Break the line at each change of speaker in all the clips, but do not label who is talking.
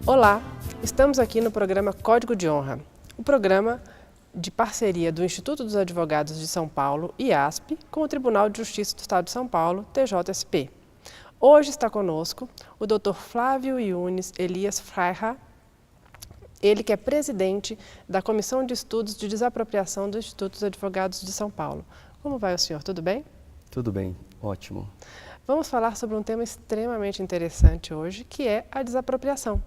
Olá, estamos aqui no programa Código de Honra, o programa de parceria do Instituto dos Advogados de São Paulo, IASP, com o Tribunal de Justiça do Estado de São Paulo, TJSP. Hoje está conosco o Dr. Flávio Yunis Elias Freire, ele que é presidente da Comissão de Estudos de Desapropriação do Instituto dos Advogados de São Paulo. Como vai o senhor? Tudo bem?
Tudo bem, ótimo.
Vamos falar sobre um tema extremamente interessante hoje, que é a desapropriação.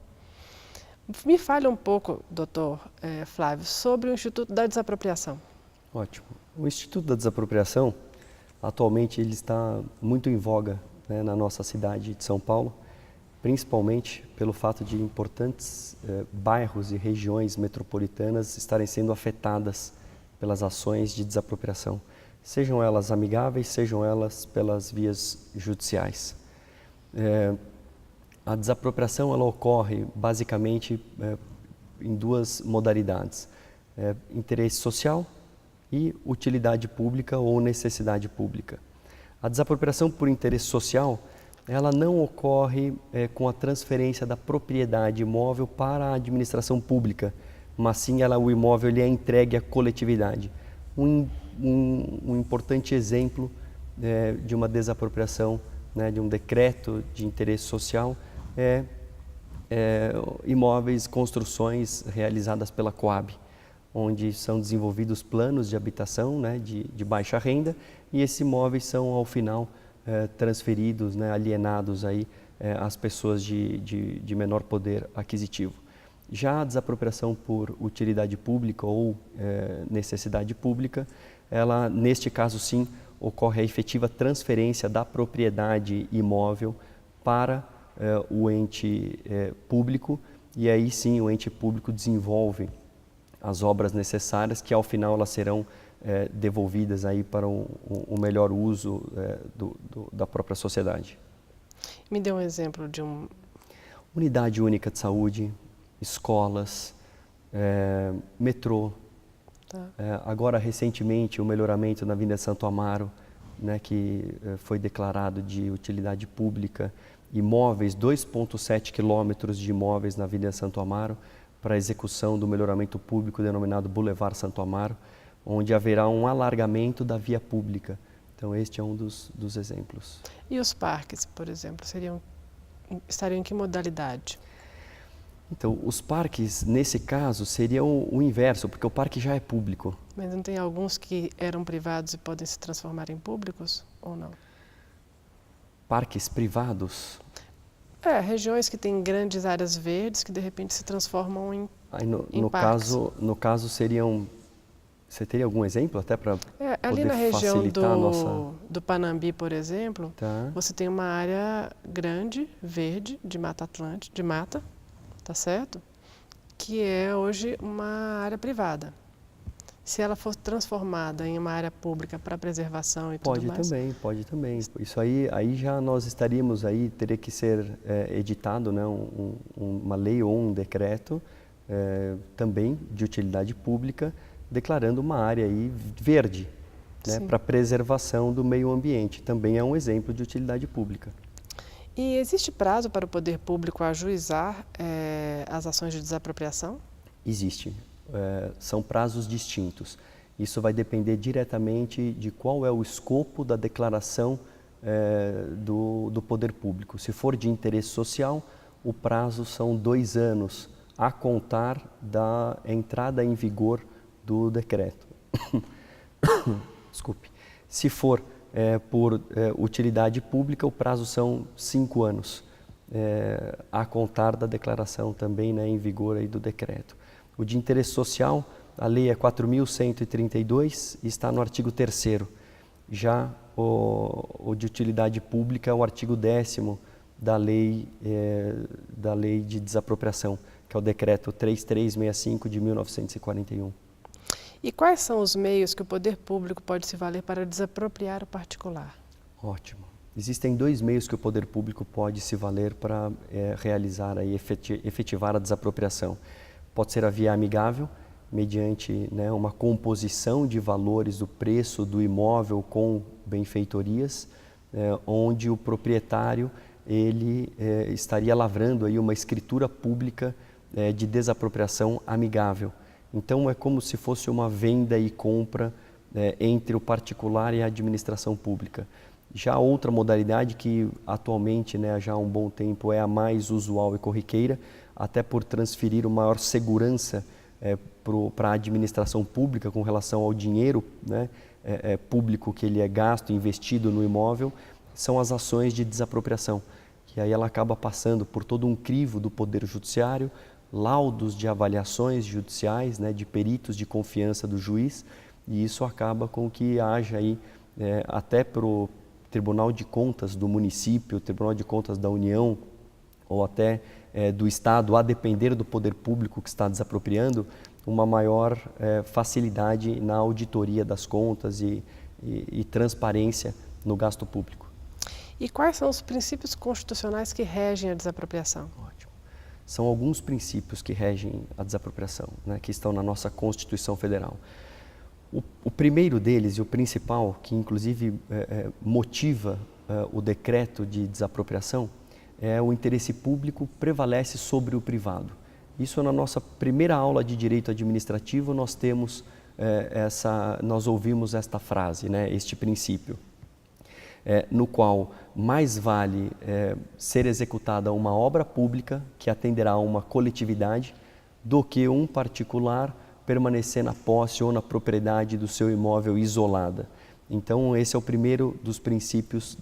Me fale um pouco, doutor Flávio, sobre o Instituto da Desapropriação.
Ótimo. O Instituto da Desapropriação, atualmente, ele está muito em voga, né, na nossa cidade de São Paulo, principalmente pelo fato de importantes bairros e regiões metropolitanas estarem sendo afetadas pelas ações de desapropriação, sejam elas amigáveis, sejam elas pelas vias judiciais. A desapropriação ela ocorre basicamente em duas modalidades, interesse social e utilidade pública ou necessidade pública. A desapropriação por interesse social ela não ocorre com a transferência da propriedade imóvel para a administração pública, mas sim o imóvel ele é entregue à coletividade. Um importante exemplo de uma desapropriação, né, de um decreto de interesse social imóveis, construções realizadas pela Coab, onde são desenvolvidos planos de habitação, né, de baixa renda, e esses imóveis são, ao final, transferidos, né, alienados aí, às pessoas de menor poder aquisitivo. Já a desapropriação por utilidade pública ou necessidade pública, ela, neste caso sim, ocorre a efetiva transferência da propriedade imóvel para o ente público, e aí sim o ente público desenvolve as obras necessárias que ao final elas serão devolvidas aí para o melhor uso da própria sociedade.
Me dê um exemplo de
Unidade única de saúde, escolas, metrô.
Tá.
Agora recentemente o melhoramento na Avenida Santo Amaro, né, que foi declarado de utilidade pública, imóveis, 2,7 quilômetros de imóveis na Avenida Santo Amaro para a execução do melhoramento público denominado Boulevard Santo Amaro, onde haverá um alargamento da via pública. Então este é um dos exemplos.
E os parques, por exemplo, estariam em que modalidade?
Então, os parques, nesse caso, seriam o inverso, porque o parque já é público.
Mas não tem alguns que eram privados e podem se transformar em públicos, ou não?
Parques privados?
Regiões que têm grandes áreas verdes que de repente se transformam em parques.
No caso seriam... Você teria algum exemplo até para
ali
poder
na região
facilitar a nossa...
do Panambi, por exemplo,
Tá.
você tem uma área grande, verde, de Mata Atlântica, tá certo? Que é hoje uma área privada. Se ela for transformada em uma área pública para preservação e tudo mais...
Pode também. Isso aí já nós estaríamos aí, teria que ser editado, né, uma lei ou um decreto também de utilidade pública, declarando uma área aí verde, né, para preservação do meio ambiente. Também é um exemplo de utilidade pública.
E existe prazo para o poder público ajuizar as ações de desapropriação?
Existe. São prazos distintos. Isso vai depender diretamente de qual é o escopo da declaração do poder público. Se for de interesse social, o prazo são 2 anos a contar da entrada em vigor do decreto. Desculpe. Se for por utilidade pública, o prazo são 5 anos a contar da declaração também, né, em vigor aí do decreto. O de interesse social, a lei é 4.132 e está no artigo 3º. Já o de utilidade pública é o artigo 10º da lei de desapropriação, que é o decreto 3365 de 1941.
E quais são os meios que o poder público pode se valer para desapropriar o particular?
Ótimo. Existem 2 meios que o poder público pode se valer para realizar e efetivar a desapropriação. Pode ser a via amigável, mediante, né, uma composição de valores do preço do imóvel com benfeitorias, onde o proprietário ele estaria lavrando aí uma escritura pública de desapropriação amigável. Então é como se fosse uma venda e compra entre o particular e a administração pública. Já outra modalidade que atualmente, né, já há um bom tempo, é a mais usual e corriqueira, até por transferir uma maior segurança para a administração pública com relação ao dinheiro, né, público que ele é gasto, investido no imóvel, são as ações de desapropriação, que aí ela acaba passando por todo um crivo do Poder Judiciário, laudos de avaliações judiciais, né, de peritos de confiança do juiz, e isso acaba com que haja aí, até para o Tribunal de Contas do município, Tribunal de Contas da União, ou até do Estado, a depender do poder público que está desapropriando, uma maior facilidade na auditoria das contas e transparência no gasto público.
E quais são os princípios constitucionais que regem a desapropriação?
Ótimo. São alguns princípios que regem a desapropriação, né, que estão na nossa Constituição Federal. O primeiro deles e o principal, que inclusive motiva o decreto de desapropriação, é o interesse público prevalece sobre o privado. Isso na nossa primeira aula de direito administrativo nós temos nós ouvimos esta frase, né, este princípio, no qual mais vale ser executada uma obra pública que atenderá a uma coletividade do que um particular permanecer na posse ou na propriedade do seu imóvel isolada. Então esse é o primeiro dos princípios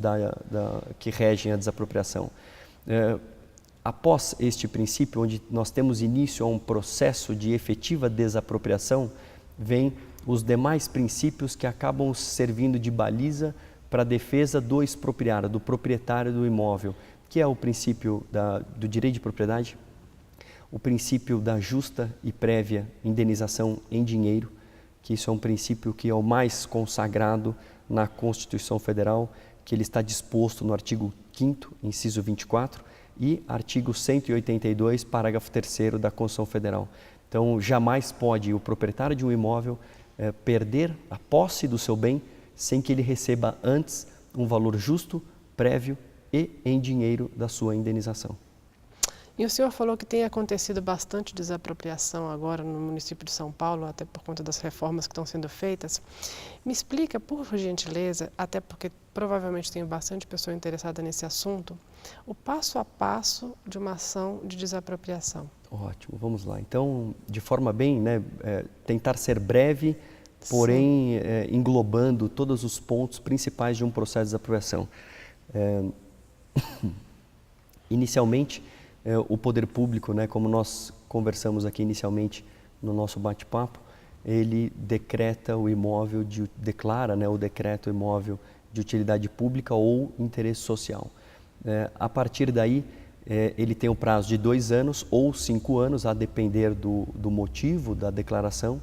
que regem a desapropriação. Após este princípio, onde nós temos início a um processo de efetiva desapropriação, vêm os demais princípios que acabam servindo de baliza para a defesa do expropriado, do proprietário do imóvel, que é o princípio do direito de propriedade, o princípio da justa e prévia indenização em dinheiro, que isso é um princípio que é o mais consagrado na Constituição Federal, que ele está disposto no artigo 5º, inciso 24, e artigo 182, parágrafo 3º da Constituição Federal. Então, jamais pode o proprietário de um imóvel perder a posse do seu bem sem que ele receba antes um valor justo, prévio e em dinheiro da sua indenização.
E o senhor falou que tem acontecido bastante desapropriação agora no município de São Paulo, até por conta das reformas que estão sendo feitas. Me explica, por gentileza, até porque provavelmente tem bastante pessoa interessada nesse assunto, o passo a passo de uma ação de desapropriação.
Ótimo, vamos lá. Então, de forma bem, né, tentar ser breve, porém englobando todos os pontos principais de um processo de desapropriação. Inicialmente, o poder público, né, como nós conversamos aqui inicialmente no nosso bate-papo, ele decreta o imóvel, declara, né, o decreto imóvel de utilidade pública ou interesse social. A partir daí, ele tem o prazo de 2 anos ou 5 anos, a depender do motivo da declaração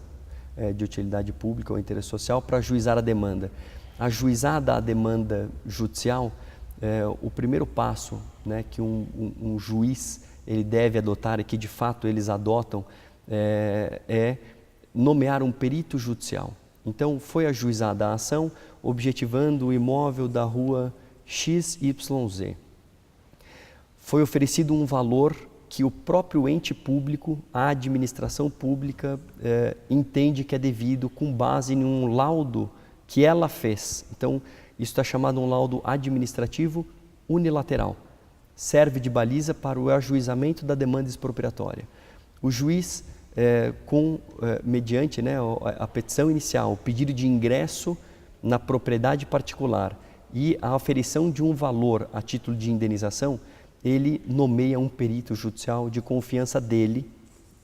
de utilidade pública ou interesse social, para ajuizar a demanda. Ajuizada a demanda judicial, o primeiro passo, né, que um juiz ele deve adotar e que de fato eles adotam é nomear um perito judicial. Então foi ajuizada a ação objetivando o imóvel da rua XYZ. Foi oferecido um valor que o próprio ente público, a administração pública, entende que é devido com base em um laudo que ela fez. Então, isso está chamado um laudo administrativo unilateral. Serve de baliza para o ajuizamento da demanda expropriatória. O juiz, mediante, né, a petição inicial, o pedido de ingresso na propriedade particular e a aferição de um valor a título de indenização, ele nomeia um perito judicial de confiança dele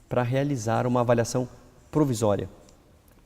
para realizar uma avaliação provisória.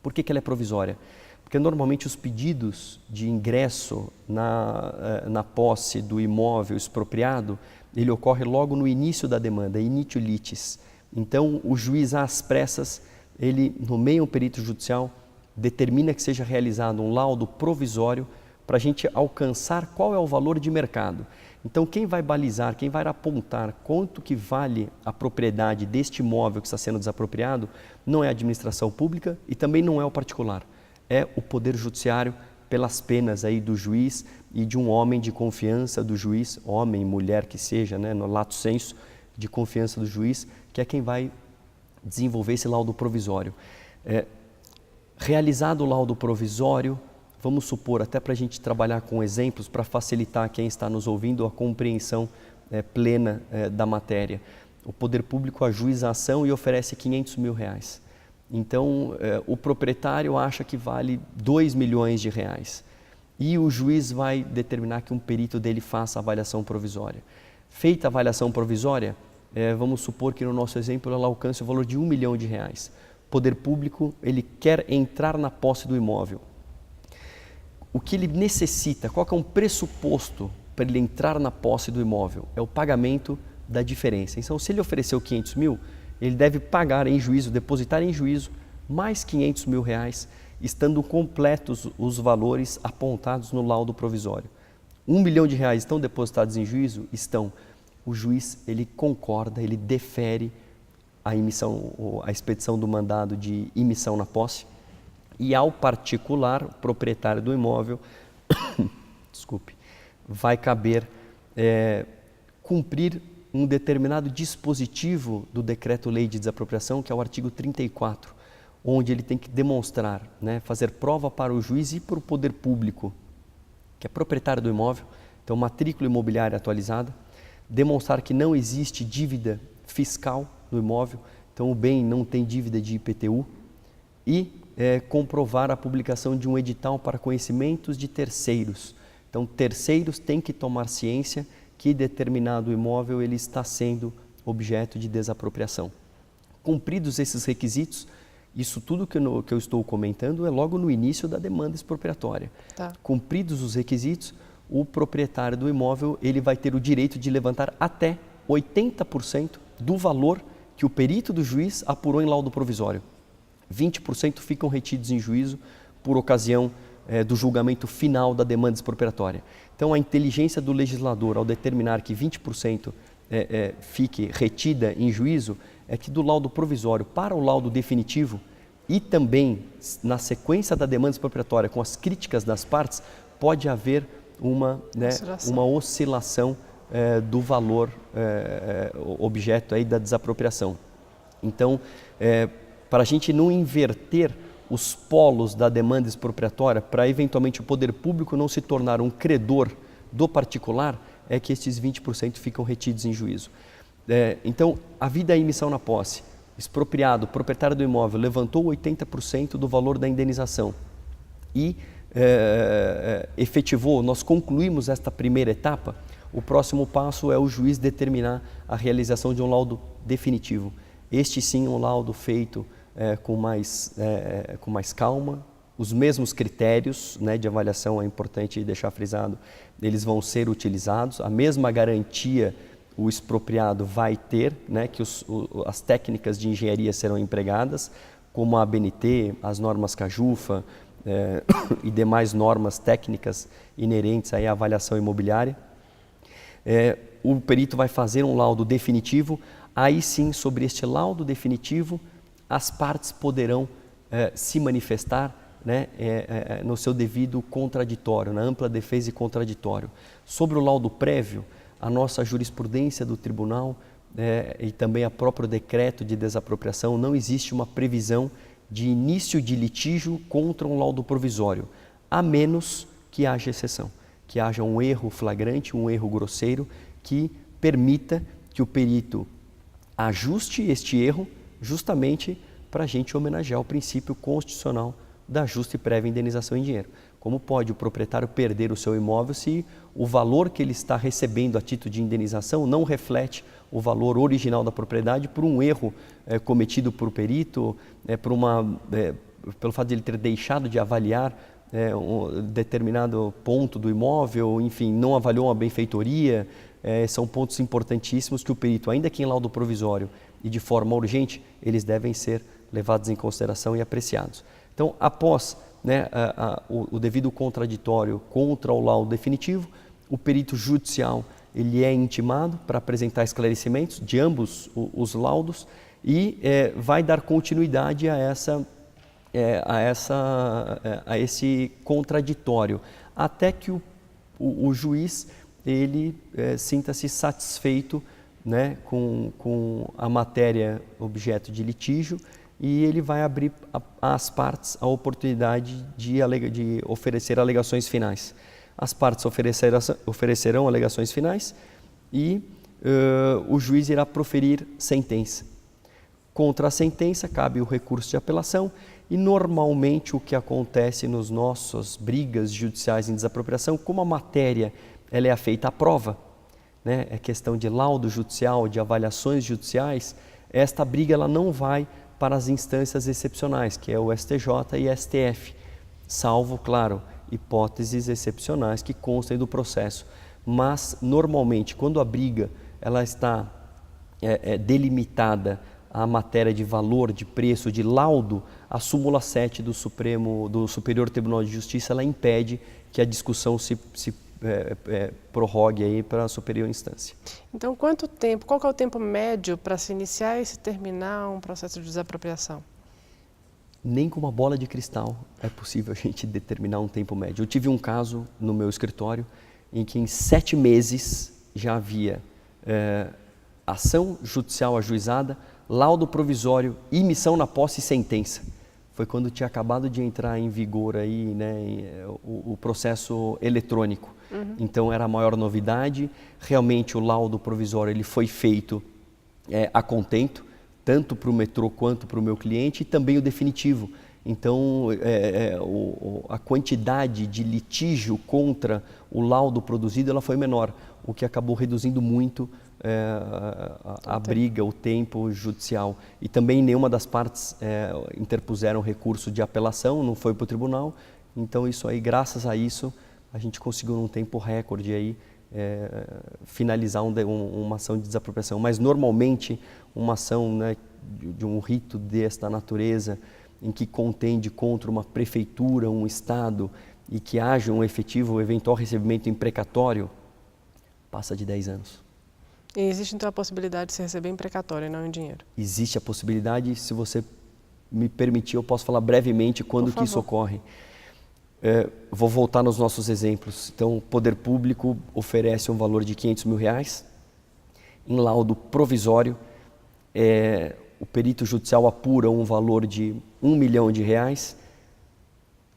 Por que ela é provisória? Porque normalmente os pedidos de ingresso na posse do imóvel expropriado, ele ocorre logo no início da demanda, initio litis. Então o juiz às pressas, ele nomeia um perito judicial, determina que seja realizado um laudo provisório para a gente alcançar qual é o valor de mercado. Então quem vai balizar, quem vai apontar quanto que vale a propriedade deste imóvel que está sendo desapropriado, não é a administração pública e também não é o particular. É o Poder Judiciário pelas penas aí do juiz e de um homem de confiança do juiz, homem, mulher que seja, né, no lato sensu de confiança do juiz, que é quem vai desenvolver esse laudo provisório. Realizado o laudo provisório, vamos supor, até para a gente trabalhar com exemplos, para facilitar quem está nos ouvindo a compreensão plena da matéria. O poder público ajuiza a ação e oferece R$500 mil. Então, o proprietário acha que vale R$2 milhões e o juiz vai determinar que um perito dele faça a avaliação provisória. Feita a avaliação provisória, vamos supor que no nosso exemplo ela alcance o valor de R$1 milhão. O poder público ele quer entrar na posse do imóvel. O que ele necessita, qual que é um pressuposto para ele entrar na posse do imóvel? É o pagamento da diferença. Então, se ele ofereceu R$500 mil, ele deve pagar em juízo, depositar em juízo mais R$500 mil, estando completos os valores apontados no laudo provisório. R$1 milhão estão depositados em juízo? Estão. O juiz ele concorda, ele defere a expedição do mandado de imissão na posse e ao particular, proprietário do imóvel, desculpe, vai caber cumprir um determinado dispositivo do Decreto-Lei de Desapropriação, que é o artigo 34, onde ele tem que demonstrar, fazer prova para o juiz e para o poder público, que é proprietário do imóvel, então matrícula imobiliária atualizada, demonstrar que não existe dívida fiscal no imóvel, então o bem não tem dívida de IPTU, e comprovar a publicação de um edital para conhecimentos de terceiros. Então, terceiros têm que tomar ciência que determinado imóvel ele está sendo objeto de desapropriação. Cumpridos esses requisitos, isso tudo que eu estou comentando é logo no início da demanda expropriatória. Tá. Cumpridos os requisitos, o proprietário do imóvel ele vai ter o direito de levantar até 80% do valor que o perito do juiz apurou em laudo provisório. 20% ficam retidos em juízo por ocasião do julgamento final da demanda expropriatória. Então, a inteligência do legislador ao determinar que 20% fique retida em juízo é que do laudo provisório para o laudo definitivo e também na sequência da demanda expropriatória com as críticas das partes, pode haver uma oscilação do valor objeto aí da desapropriação. Então, para a gente não inverter os polos da demanda expropriatória, para eventualmente o poder público não se tornar um credor do particular, é que esses 20% ficam retidos em juízo. Então, havida a emissão na posse, expropriado, o proprietário do imóvel levantou 80% do valor da indenização e efetivou, nós concluímos esta primeira etapa, o próximo passo é o juiz determinar a realização de um laudo definitivo. Este sim, um laudo feito com mais calma, os mesmos critérios de avaliação, é importante deixar frisado, eles vão ser utilizados, a mesma garantia o expropriado vai ter, que as técnicas de engenharia serão empregadas, como a ABNT, as normas CAJUFA e demais normas técnicas inerentes aí à avaliação imobiliária. O perito vai fazer um laudo definitivo, aí sim, sobre este laudo definitivo, as partes poderão se manifestar no seu devido contraditório, na ampla defesa e contraditório. Sobre o laudo prévio, a nossa jurisprudência do tribunal e também a próprio decreto de desapropriação, não existe uma previsão de início de litígio contra um laudo provisório, a menos que haja exceção, que haja um erro flagrante, um erro grosseiro, que permita que o perito ajuste este erro justamente para a gente homenagear o princípio constitucional da justa e prévia indenização em dinheiro. Como pode o proprietário perder o seu imóvel se o valor que ele está recebendo a título de indenização não reflete o valor original da propriedade por um erro cometido por perito, pelo fato de ele ter deixado de avaliar um determinado ponto do imóvel, enfim, não avaliou uma benfeitoria, são pontos importantíssimos que o perito, ainda que em laudo provisório e de forma urgente, eles devem ser levados em consideração e apreciados. Então, após o devido contraditório contra o laudo definitivo, o perito judicial ele é intimado para apresentar esclarecimentos de ambos os laudos e vai dar continuidade a a esse contraditório, até que o juiz ele sinta-se satisfeito, né, com a matéria objeto de litígio, e ele vai abrir às partes a oportunidade de oferecer alegações finais. As partes oferecerão alegações finais e o juiz irá proferir sentença. Contra a sentença cabe o recurso de apelação e normalmente o que acontece nos nossas brigas judiciais em desapropriação, como a matéria ela é feita à prova, né, é questão de laudo judicial, de avaliações judiciais, esta briga ela não vai para as instâncias excepcionais, que é o STJ e STF, salvo, claro, hipóteses excepcionais que constem do processo. Mas, normalmente, quando a briga ela está delimitada à matéria de valor, de preço, de laudo, a súmula 7 do Superior Tribunal de Justiça ela impede que a discussão se prorrogue aí para a superior instância.
Então, quanto tempo, qual que é o tempo médio para se iniciar e se terminar um processo de desapropriação?
Nem com uma bola de cristal é possível a gente determinar um tempo médio. Eu tive um caso no meu escritório em que em 7 meses já havia ação judicial ajuizada, laudo provisório, emissão na posse e sentença. Foi quando tinha acabado de entrar em vigor aí, né, o processo eletrônico. Uhum. Então era a maior novidade. Realmente o laudo provisório ele foi feito a contento, tanto para o metrô quanto para o meu cliente, e também o definitivo. Então a quantidade de litígio contra o laudo produzido ela foi menor, o que acabou reduzindo muito a briga, o tempo judicial. E também nenhuma das partes interpuseram recurso de apelação, não foi para o tribunal. Então isso aí, graças a isso, a gente conseguiu num tempo recorde aí finalizar uma ação de desapropriação. Mas normalmente uma ação, né, de um rito desta natureza, em que contende contra uma prefeitura, um estado, e que haja um efetivo eventual recebimento imprecatório, passa de 10 anos.
E existe então a possibilidade de se receber em precatório e não em dinheiro?
Existe a possibilidade, se você me permitir, eu posso falar brevemente quando que isso ocorre. Vou voltar nos nossos exemplos. Então, o poder público oferece um valor de R$500 mil, em laudo provisório, o perito judicial apura um valor de R$1 milhão, o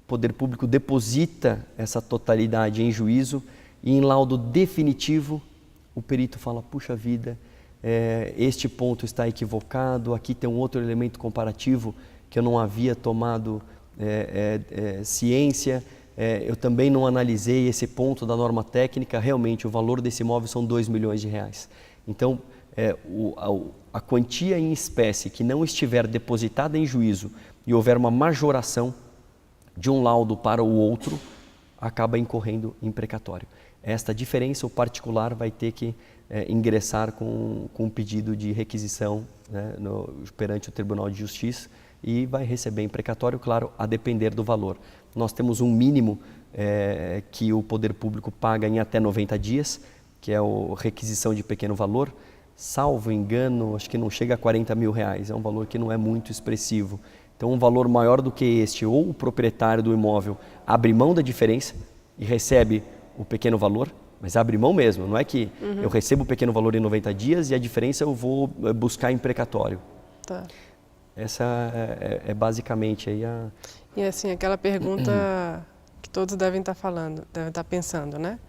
poder público deposita essa totalidade em juízo e em laudo definitivo o perito fala, puxa vida, este ponto está equivocado, aqui tem um outro elemento comparativo que eu não havia tomado ciência, eu também não analisei esse ponto da norma técnica, realmente o valor desse imóvel são R$2 milhões. Então, a quantia em espécie que não estiver depositada em juízo e houver uma majoração de um laudo para o outro, acaba incorrendo em precatório. Esta diferença, o particular vai ter que ingressar com um pedido de requisição, né, perante o Tribunal de Justiça e vai receber em precatório, claro, a depender do valor. Nós temos um mínimo que o poder público paga em até 90 dias, que é a requisição de pequeno valor. Salvo engano, acho que não chega a R$40 mil, é um valor que não é muito expressivo. Então, um valor maior do que este, ou o proprietário do imóvel abre mão da diferença e recebe o pequeno valor, mas abre mão mesmo, não é que eu recebo o pequeno valor em 90 dias e a diferença eu vou buscar em precatório. Tá. Essa é basicamente aí a...
E assim, aquela pergunta que todos devem estar pensando, né?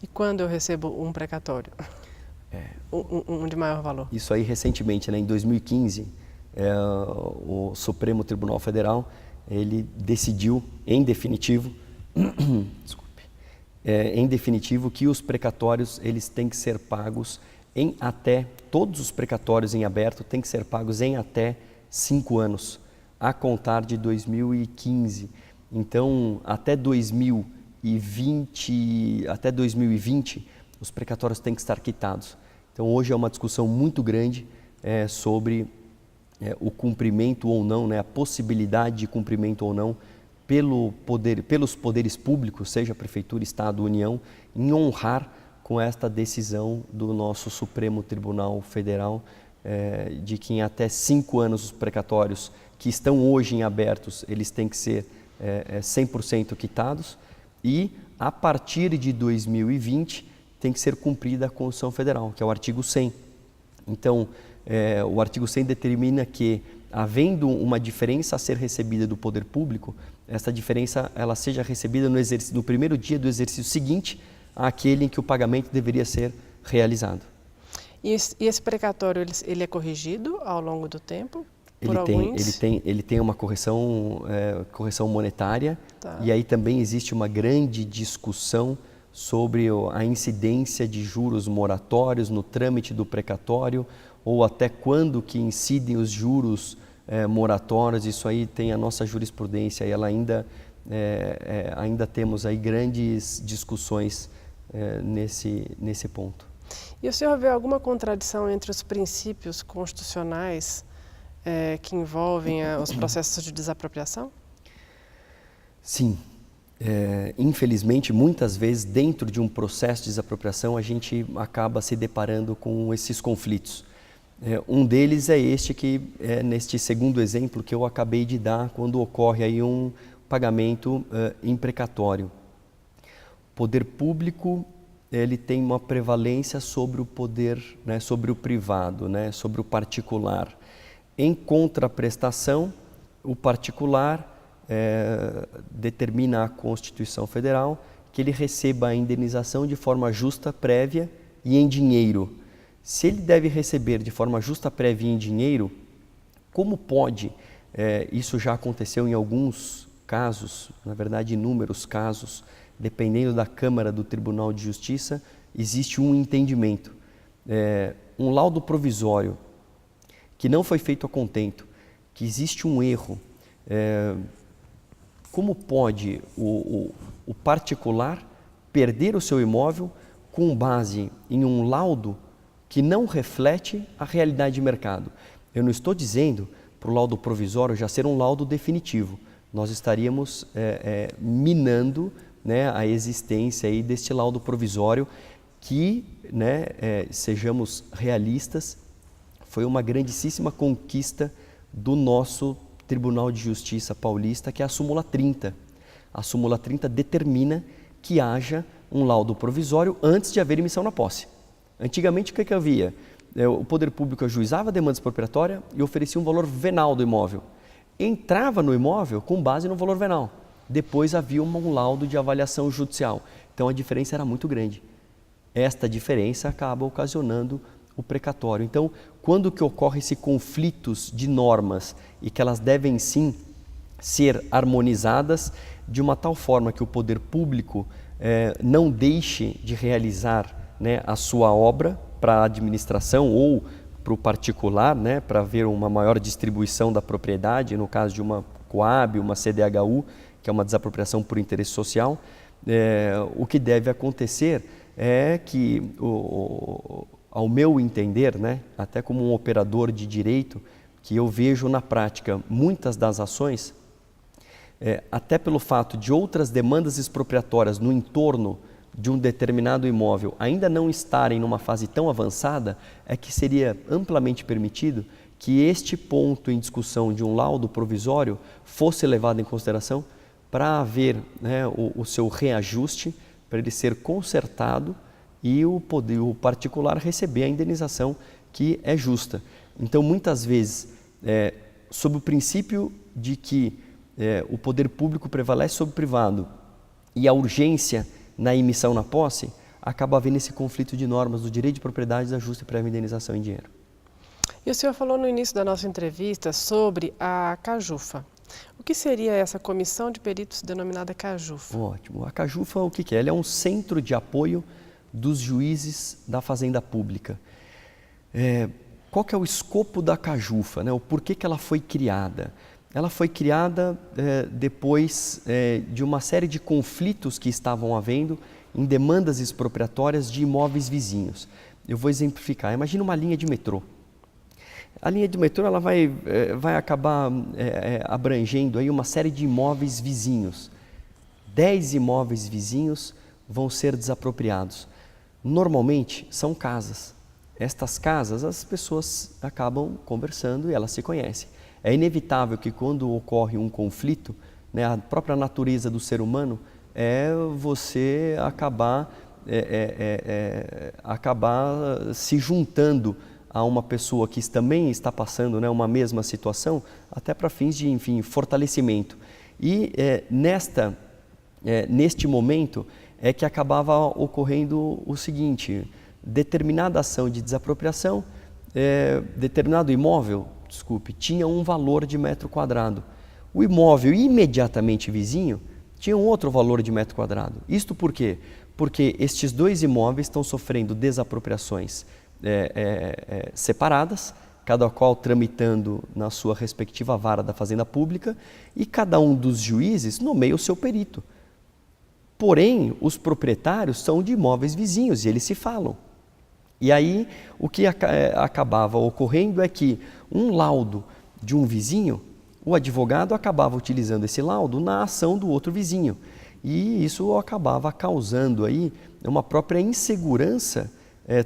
E quando eu recebo um precatório? Um de maior valor.
Isso aí recentemente, né, em 2015, o Supremo Tribunal Federal, ele decidiu em definitivo, em definitivo, que os precatórios eles têm que ser pagos todos os precatórios em aberto têm que ser pagos em até 5 anos, a contar de 2015. Então, até 2020, os precatórios têm que estar quitados. Então, hoje é uma discussão muito grande sobre o cumprimento ou não, né, a possibilidade de cumprimento ou não pelos poderes públicos, seja Prefeitura, Estado, União, em honrar com esta decisão do nosso Supremo Tribunal Federal, de que em até 5 anos os precatórios que estão hoje em abertos, eles têm que ser 100% quitados e, a partir de 2020, tem que ser cumprida a Constituição Federal, que é o artigo 100. Então, o artigo 100 determina que, havendo uma diferença a ser recebida do poder público, essa diferença ela seja recebida no primeiro dia do exercício seguinte àquele em que o pagamento deveria ser realizado.
E esse precatório, ele é corrigido ao longo do tempo?
Ele tem uma correção monetária,
tá.
E aí também existe uma grande discussão sobre a incidência de juros moratórios no trâmite do precatório, ou até quando que incidem os juros moratórios. Isso aí tem a nossa jurisprudência e ela ainda temos aí grandes discussões nesse ponto.
E o senhor vê alguma contradição entre os princípios constitucionais que envolvem os processos de desapropriação?
Sim. Infelizmente, muitas vezes, dentro de um processo de desapropriação, a gente acaba se deparando com esses conflitos. Um deles é neste segundo exemplo que eu acabei de dar, quando ocorre aí um pagamento imprecatório. O poder público ele tem uma prevalência sobre o poder, né, sobre o privado, né, sobre o particular. Em contraprestação, o particular determina a Constituição Federal que ele receba a indenização de forma justa, prévia e em dinheiro. Se ele deve receber de forma justa, prévia e em dinheiro, como pode, isso já aconteceu em alguns casos, na verdade inúmeros casos, dependendo da Câmara do Tribunal de Justiça, existe um entendimento. Um laudo provisório que não foi feito a contento, que existe um erro, como pode o particular perder o seu imóvel com base em um laudo que não reflete a realidade de mercado? Eu não estou dizendo para o laudo provisório já ser um laudo definitivo. Nós estaríamos minando, né, a existência aí deste laudo provisório que, né, sejamos realistas, foi uma grandíssima conquista do nosso Tribunal de Justiça paulista, que é a súmula 30. A súmula 30 determina que haja um laudo provisório antes de haver emissão na posse. Antigamente, o que havia? O poder público ajuizava a demanda expropriatória e oferecia um valor venal do imóvel. Entrava no imóvel com base no valor venal. Depois havia um laudo de avaliação judicial. Então a diferença era muito grande. Esta diferença acaba ocasionando o precatório. Então, quando que ocorre esses conflitos de normas e que elas devem sim ser harmonizadas de uma tal forma que o poder público não deixe de realizar, né, a sua obra para a administração ou para o particular, né, para haver uma maior distribuição da propriedade, no caso de uma Coab, uma CDHU, que é uma desapropriação por interesse social, o que deve acontecer é que, ao meu entender, né, até como um operador de direito, que eu vejo na prática muitas das ações, até pelo fato de outras demandas expropriatórias no entorno de um determinado imóvel ainda não estarem numa fase tão avançada, é que seria amplamente permitido que este ponto em discussão de um laudo provisório fosse levado em consideração para haver, né, o seu reajuste, para ele ser consertado e o particular receber a indenização que é justa. Então, muitas vezes, sob o princípio de que o poder público prevalece sobre o privado e a urgência na emissão na posse, acaba havendo esse conflito de normas do direito de propriedade da justa e prévia indenização em dinheiro.
E o senhor falou no início da nossa entrevista sobre a CAJUFA. O que seria essa comissão de peritos denominada CAJUFA?
Ótimo. A CAJUFA, o que é? Ela é um centro de apoio dos juízes da Fazenda Pública. Qual que é o escopo da CAJUFA, né? O porquê que ela foi criada? Ela foi criada depois de uma série de conflitos que estavam havendo em demandas expropriatórias de imóveis vizinhos. Eu vou exemplificar. Imagina uma linha de metrô. A linha de metrô ela vai acabar abrangendo aí uma série de imóveis vizinhos. 10 imóveis vizinhos vão ser desapropriados. Normalmente são casas. Estas casas as pessoas acabam conversando e elas se conhecem. É inevitável que quando ocorre um conflito, né, a própria natureza do ser humano é você acabar se juntando a uma pessoa que também está passando, né, uma mesma situação, até para fins de, enfim, fortalecimento. E neste momento é que acabava ocorrendo o seguinte: determinada ação de desapropriação, determinado imóvel, tinha um valor de metro quadrado. O imóvel imediatamente vizinho tinha um outro valor de metro quadrado. Isto por quê? Porque estes dois imóveis estão sofrendo desapropriações separadas, cada qual tramitando na sua respectiva vara da Fazenda Pública, e cada um dos juízes nomeia o seu perito. Porém, os proprietários são de imóveis vizinhos e eles se falam. E aí, o que acabava ocorrendo é que um laudo de um vizinho, o advogado acabava utilizando esse laudo na ação do outro vizinho. E isso acabava causando aí uma própria insegurança,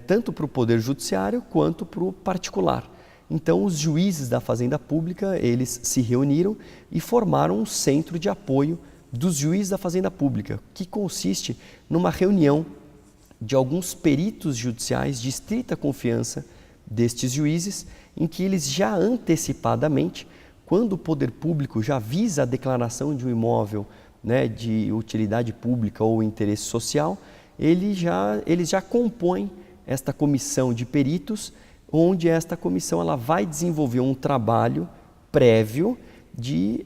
tanto para o Poder Judiciário quanto para o particular. Então, os juízes da Fazenda Pública, eles se reuniram e formaram um centro de apoio dos juízes da Fazenda Pública, que consiste numa reunião de alguns peritos judiciais de estrita confiança destes juízes, em que eles já antecipadamente, quando o poder público já visa a declaração de um imóvel, né, de utilidade pública ou interesse social, eles já compõem esta comissão de peritos, onde esta comissão ela vai desenvolver um trabalho prévio de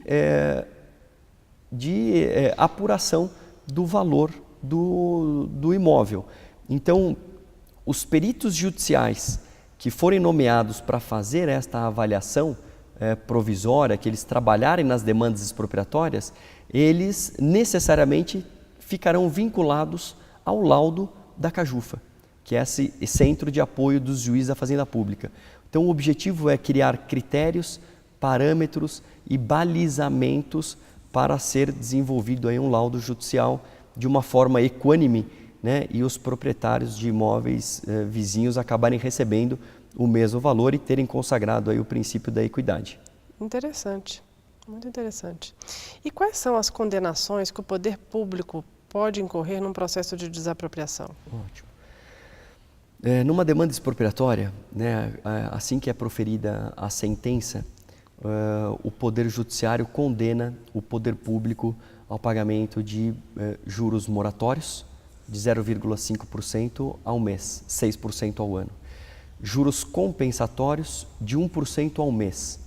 apuração do valor do imóvel. Então, os peritos judiciais que forem nomeados para fazer esta avaliação provisória, que eles trabalharem nas demandas expropriatórias, eles necessariamente ficarão vinculados ao laudo da CAJUFA, que é esse centro de apoio dos juízes da Fazenda Pública. Então, o objetivo é criar critérios, parâmetros e balizamentos para ser desenvolvido aí um laudo judicial de uma forma equânime, né, e os proprietários de imóveis vizinhos acabarem recebendo o mesmo valor e terem consagrado aí o princípio da equidade.
Interessante, muito interessante. E quais são as condenações que o poder público pode incorrer num processo de desapropriação?
Ótimo. Numa demanda expropriatória, né, assim que é proferida a sentença, o Poder Judiciário condena o poder público ao pagamento de juros moratórios de 0,5% ao mês, 6% ao ano. Juros compensatórios de 1% ao mês.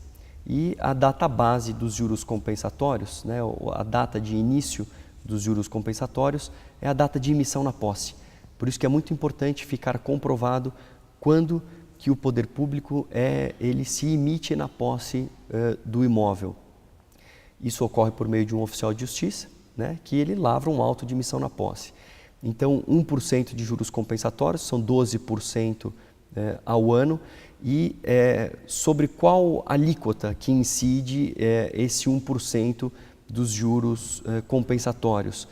E a data base dos juros compensatórios, né, a data de início dos juros compensatórios, é a data de emissão na posse. Por isso que é muito importante ficar comprovado quando que o poder público ele se emite na posse do imóvel. Isso ocorre por meio de um oficial de justiça, né, que ele lavra um auto de emissão na posse. Então, 1% de juros compensatórios, são 12% ao ano, e sobre qual alíquota que incide esse 1% dos juros compensatórios.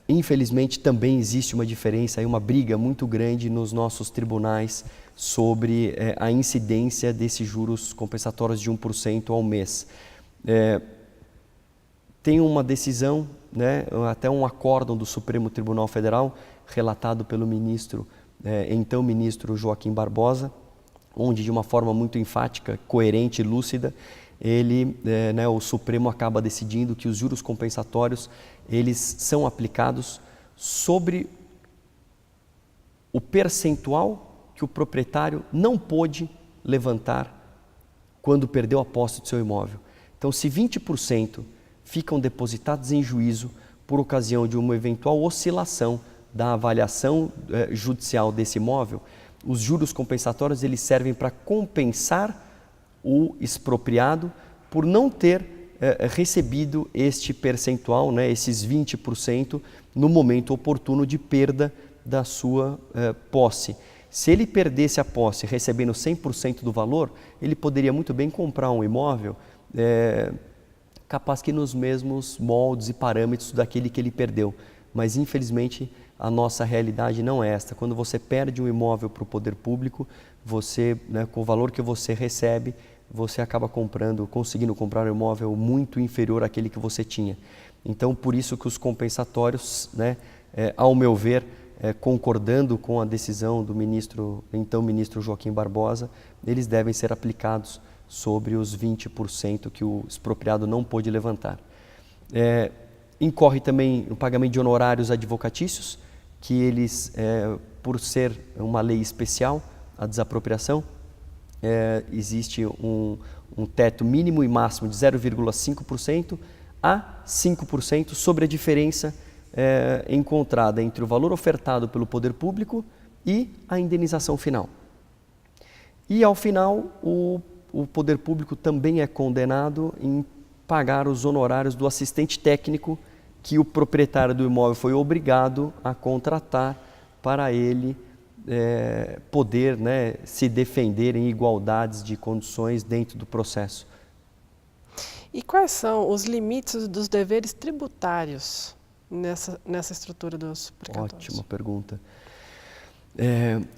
Infelizmente, também existe uma diferença, uma briga muito grande nos nossos tribunais sobre a incidência desses juros compensatórios de 1% ao mês. Tem uma decisão, né, até um acórdão do Supremo Tribunal Federal, relatado pelo então ministro Joaquim Barbosa, onde de uma forma muito enfática, coerente e lúcida, o Supremo acaba decidindo que os juros compensatórios eles são aplicados sobre o percentual que o proprietário não pôde levantar quando perdeu a posse do seu imóvel. Então, se 20% ficam depositados em juízo por ocasião de uma eventual oscilação da avaliação judicial desse imóvel, os juros compensatórios eles servem para compensar o expropriado por não ter recebido este percentual, né, esses 20%, no momento oportuno de perda da sua posse. Se ele perdesse a posse recebendo 100% do valor, ele poderia muito bem comprar um imóvel capaz que nos mesmos moldes e parâmetros daquele que ele perdeu. Mas, infelizmente, a nossa realidade não é esta. Quando você perde um imóvel para o poder público, você, né, com o valor que você recebe, você acaba conseguindo comprar um imóvel muito inferior àquele que você tinha. Então, por isso que os compensatórios, né, ao meu ver, concordando com a decisão do então ministro Joaquim Barbosa, eles devem ser aplicados sobre os 20% que o expropriado não pôde levantar. Incorre também o pagamento de honorários advocatícios, que eles, por ser uma lei especial, a desapropriação, existe um teto mínimo e máximo de 0,5% a 5% sobre a diferença encontrada entre o valor ofertado pelo poder público e a indenização final. E ao final, o poder público também é condenado em pagar os honorários do assistente técnico que o proprietário do imóvel foi obrigado a contratar para ele poder, né, se defender em igualdades de condições dentro do processo.
E quais são os limites dos deveres tributários nessa estrutura dos precatórios?
Ótima pergunta.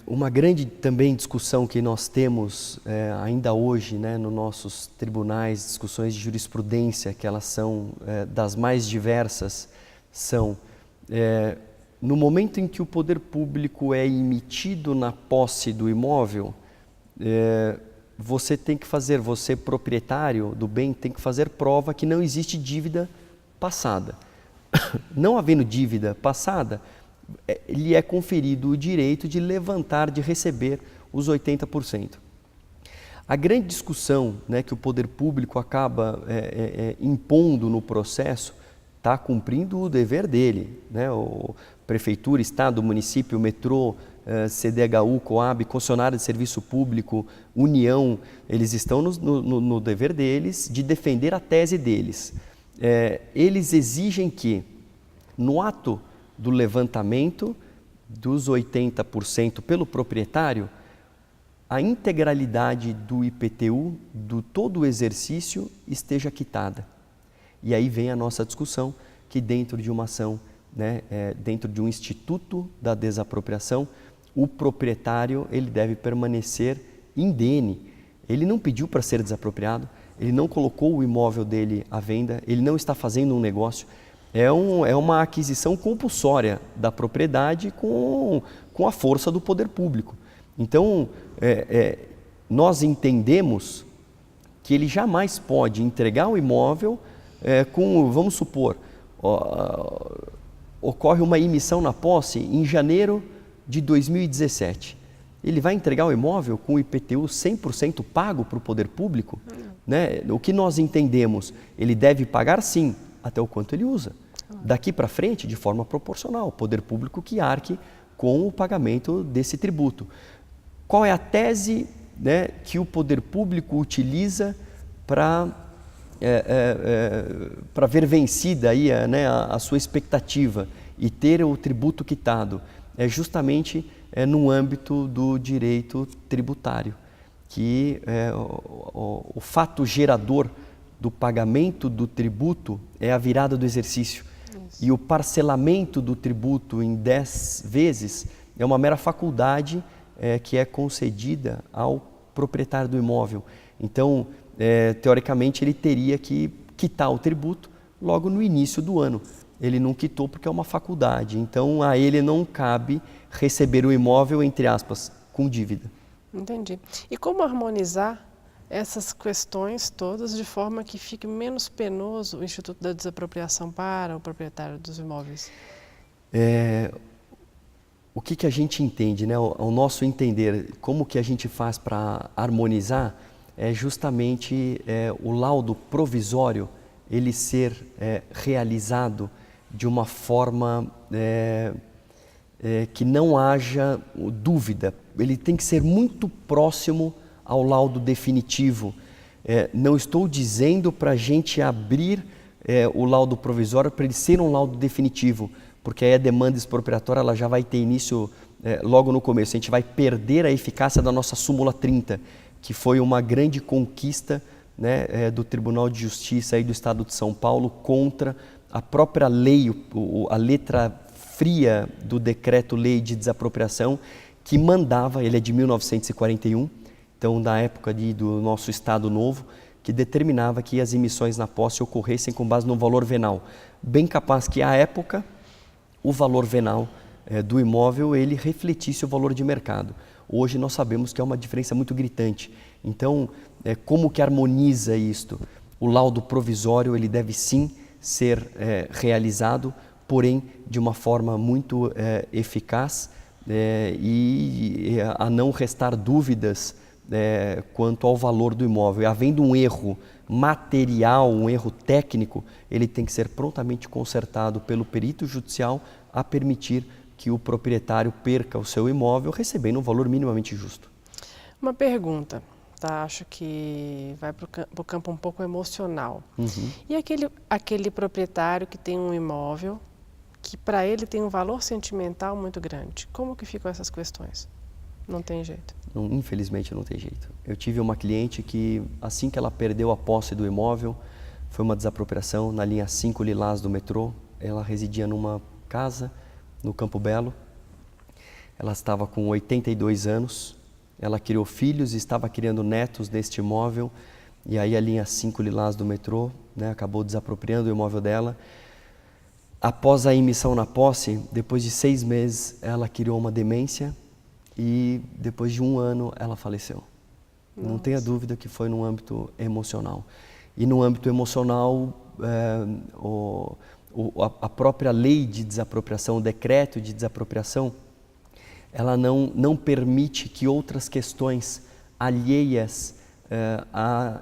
Uma grande também discussão que nós temos ainda hoje, né, nos nossos tribunais, discussões de jurisprudência, que elas são das mais diversas, são no momento em que o poder público é emitido na posse do imóvel, você proprietário do bem, tem que fazer prova que não existe dívida passada. Não havendo dívida passada, lhe é conferido o direito de levantar, de receber os 80%. A grande discussão, né, que o poder público acaba impondo no processo, está cumprindo o dever dele, né? Prefeitura, Estado, município, metrô, CDHU, Coab, concessionária de serviço público, União, eles estão no dever deles de defender a tese deles. Eles exigem que, no ato do levantamento dos 80% pelo proprietário, a integralidade do IPTU, do todo o exercício, esteja quitada. E aí vem a nossa discussão, que dentro de uma ação, né, dentro de um instituto da desapropriação, o proprietário ele deve permanecer indene. Ele não pediu para ser desapropriado, ele não colocou o imóvel dele à venda, ele não está fazendo um negócio. É uma aquisição compulsória da propriedade com a força do poder público. Então, nós entendemos que ele jamais pode entregar o imóvel vamos supor, ocorre uma emissão na posse em janeiro de 2017. Ele vai entregar o imóvel com o IPTU 100% pago para o poder público? Né? O que nós entendemos, ele deve pagar sim, até o quanto ele usa. Daqui para frente, de forma proporcional, o poder público que arque com o pagamento desse tributo. Qual é a tese, né, que o poder público utiliza para ver vencida aí, né, a sua expectativa e ter o tributo quitado? É justamente no âmbito do direito tributário, que o fato gerador do pagamento do tributo é a virada do exercício. Isso. E o parcelamento do tributo em 10 vezes é uma mera faculdade que é concedida ao proprietário do imóvel. Então, teoricamente, ele teria que quitar o tributo logo no início do ano. Ele não quitou porque é uma faculdade. Então, a ele não cabe receber o imóvel, entre aspas, com dívida.
Entendi. E como harmonizar essas questões todas de forma que fique menos penoso o Instituto da Desapropriação para o proprietário dos imóveis?
O que a gente entende, né? O nosso entender, como que a gente faz para harmonizar, é justamente o laudo provisório ele ser realizado de uma forma que não haja dúvida. Ele tem que ser muito próximo ao laudo definitivo. Não estou dizendo para a gente abrir o laudo provisório para ele ser um laudo definitivo, porque aí a demanda expropriatória ela já vai ter início logo no começo. A gente vai perder a eficácia da nossa súmula 30, que foi uma grande conquista, né, do Tribunal de Justiça aí do Estado de São Paulo contra a própria lei, a letra fria do decreto-lei de desapropriação, que mandava, ele é de 1941, então da época do nosso Estado Novo, que determinava que as emissões na posse ocorressem com base no valor venal. Bem capaz que, à época, o valor venal do imóvel ele refletisse o valor de mercado. Hoje nós sabemos que é uma diferença muito gritante. Então, como que harmoniza isto? O laudo provisório ele deve sim ser realizado, porém de uma forma muito eficaz e a não restar dúvidas quanto ao valor do imóvel. E havendo um erro material, um erro técnico, ele tem que ser prontamente consertado pelo perito judicial a permitir que o proprietário perca o seu imóvel recebendo um valor minimamente justo.
Uma pergunta, tá? Acho que vai para o campo um pouco emocional.
Uhum.
E aquele proprietário que tem um imóvel que para ele tem um valor sentimental muito grande, como que ficam essas questões? Não tem jeito.
Não, infelizmente não tem jeito. Eu tive uma cliente que assim que ela perdeu a posse do imóvel, foi uma desapropriação na linha 5 Lilás do metrô. Ela residia numa casa no Campo Belo. Ela estava com 82 anos, ela criou filhos e estava criando netos neste imóvel. E aí a linha 5 Lilás do metrô, né, acabou desapropriando o imóvel dela. Após a emissão na posse, depois de 6 meses, ela criou uma demência e depois de 1 ano ela faleceu. Nossa. Não tenha dúvida que foi no âmbito emocional. E no âmbito emocional, a própria lei de desapropriação, o decreto de desapropriação, ela não permite que outras questões alheias à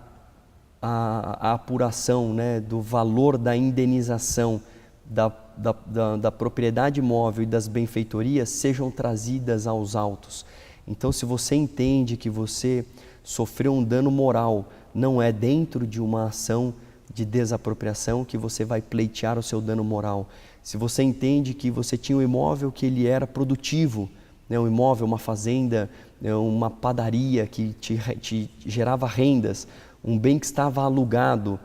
apuração, né, do valor da indenização da propriedade imóvel e das benfeitorias sejam trazidas aos autos. Então, se você entende que você sofreu um dano moral, não é dentro de uma ação de desapropriação que você vai pleitear o seu dano moral. Se você entende que você tinha um imóvel que ele era produtivo, né, um imóvel, uma fazenda, uma padaria que te gerava rendas, um bem que estava alugado,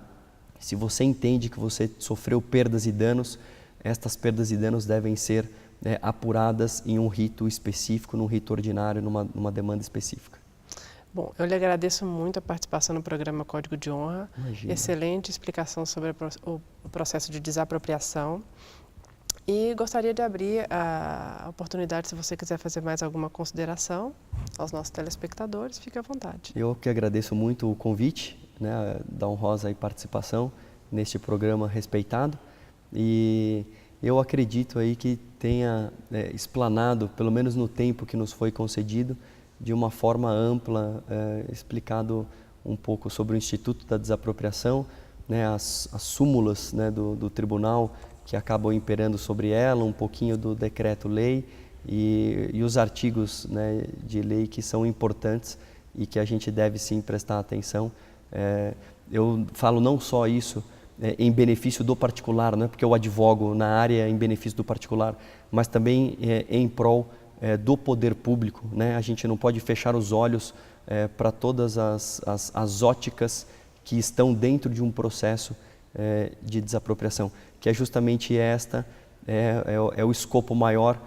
se você entende que você sofreu perdas e danos, estas perdas e danos devem ser apuradas em um rito específico, num rito ordinário, numa demanda específica.
Bom, eu lhe agradeço muito a participação no programa Código de Honra.
Imagina.
Excelente explicação sobre o processo de desapropriação. E gostaria de abrir a oportunidade, se você quiser fazer mais alguma consideração aos nossos telespectadores, fique à vontade.
Eu que agradeço muito o convite, né, da honrosa participação neste programa respeitado, e eu acredito aí que tenha explanado, pelo menos no tempo que nos foi concedido, de uma forma ampla, explicado um pouco sobre o Instituto da Desapropriação, né, as súmulas, né, do tribunal que acabam imperando sobre ela, um pouquinho do decreto-lei e os artigos, né, de lei que são importantes e que a gente deve sim prestar atenção. Eu falo não só isso em benefício do particular, não é porque eu advogo na área em benefício do particular, mas também em prol do poder público, né? A gente não pode fechar os olhos para todas as óticas que estão dentro de um processo de desapropriação, que é justamente o escopo maior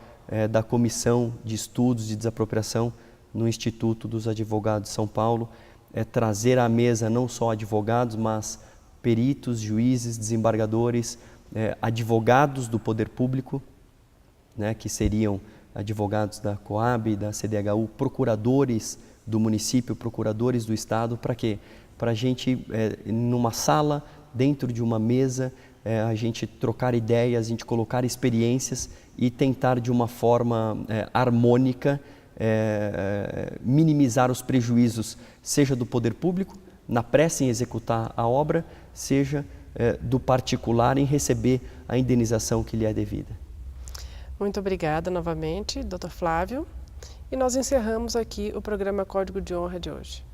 da Comissão de Estudos de Desapropriação no Instituto dos Advogados de São Paulo, trazer à mesa não só advogados, mas peritos, juízes, desembargadores, advogados do poder público, né, que seriam advogados da Coab, da CDHU, procuradores do município, procuradores do estado, para quê? Para a gente, numa sala, dentro de uma mesa, a gente trocar ideias, a gente colocar experiências e tentar de uma forma harmônica minimizar os prejuízos, seja do poder público, na pressa em executar a obra, seja do particular em receber a indenização que lhe é devida.
Muito obrigada novamente, Dr. Flávio. E nós encerramos aqui o programa Código de Honra de hoje.